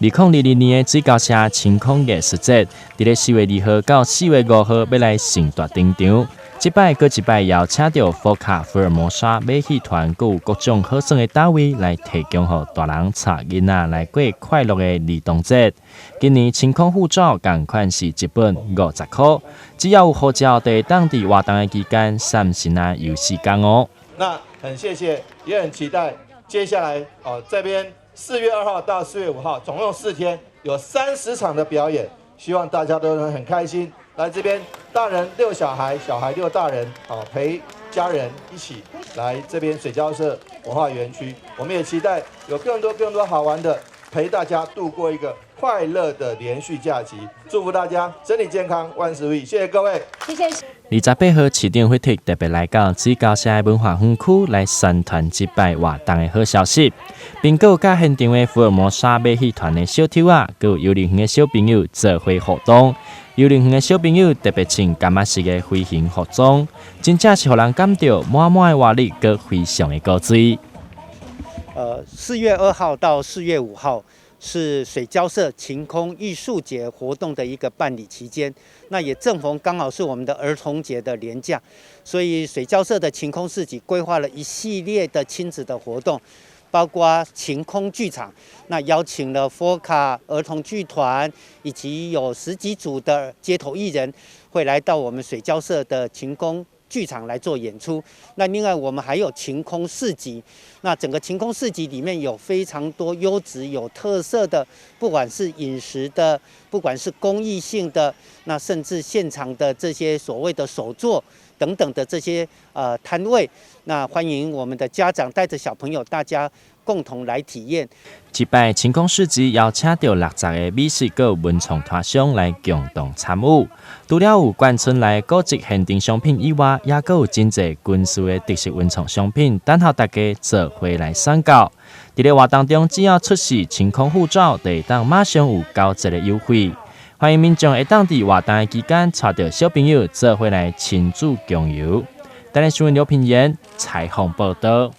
2022年的水交社晴空艺术节，伫咧4月2号到4月5号要来盛大登场。这摆搁一摆邀请到福卡福尔摩沙马戏团，佮有各种好耍的单位来提供予大人、带囡仔来过快乐的儿童节。今年晴空护照同款是一本50块，只要有护照，就会当伫活动的期间散心啊游时间哦。那很谢谢，也很期待接下来这边4月2号到4月5号，总共4天，有30场的表演，希望大家都能很开心。来这边，大人遛小孩，小孩遛大人，陪家人一起来这边水交社文化园区。我们也期待有更多好玩的，陪大家度过一个快乐的连续假期。祝福大家身体健康，万事如意。谢谢各位，谢谢。28号市长会特别来到水交社文化园区来宣传这摆活动的好消息，并有甲现场的福尔摩沙马戏团的小丑啊，佮有幼儿园的小朋友做伙活动。幼儿园的小朋友特别穿干嘛式的飞行服装，真正是让人感到满满的活力，佮非常的高水。4月2号到4月5号是水交社晴空艺术节活动的一个办理期间，那也正逢刚好是我们的儿童节的连假，所以水交社的晴空市集规划了一系列的亲子的活动。包括晴空剧场，那邀请了佛卡儿童剧团，以及有10几组的街头艺人会来到我们水交社的晴空剧场来做演出。那另外我们还有晴空市集，那整个晴空市集里面有非常多优质有特色的，不管是饮食的，不管是公益性的，那甚至现场的这些所谓的手作等等的这些摊位，那欢迎我们的家长带着小朋友，大家共同来体验。这摆晴空市集邀请到60个美食佮文创摊商来共同参与，除了有贯村内古迹限定商品以外，也佮有真侪军事的特色文创商品，等候大家做伙来选购。伫咧活动中，只要出示晴空护照，就会当马上有9折的优惠。欢迎民众会当伫活动的期间，带着小朋友做伙来亲子共游。台湾新闻刘品言采访报道。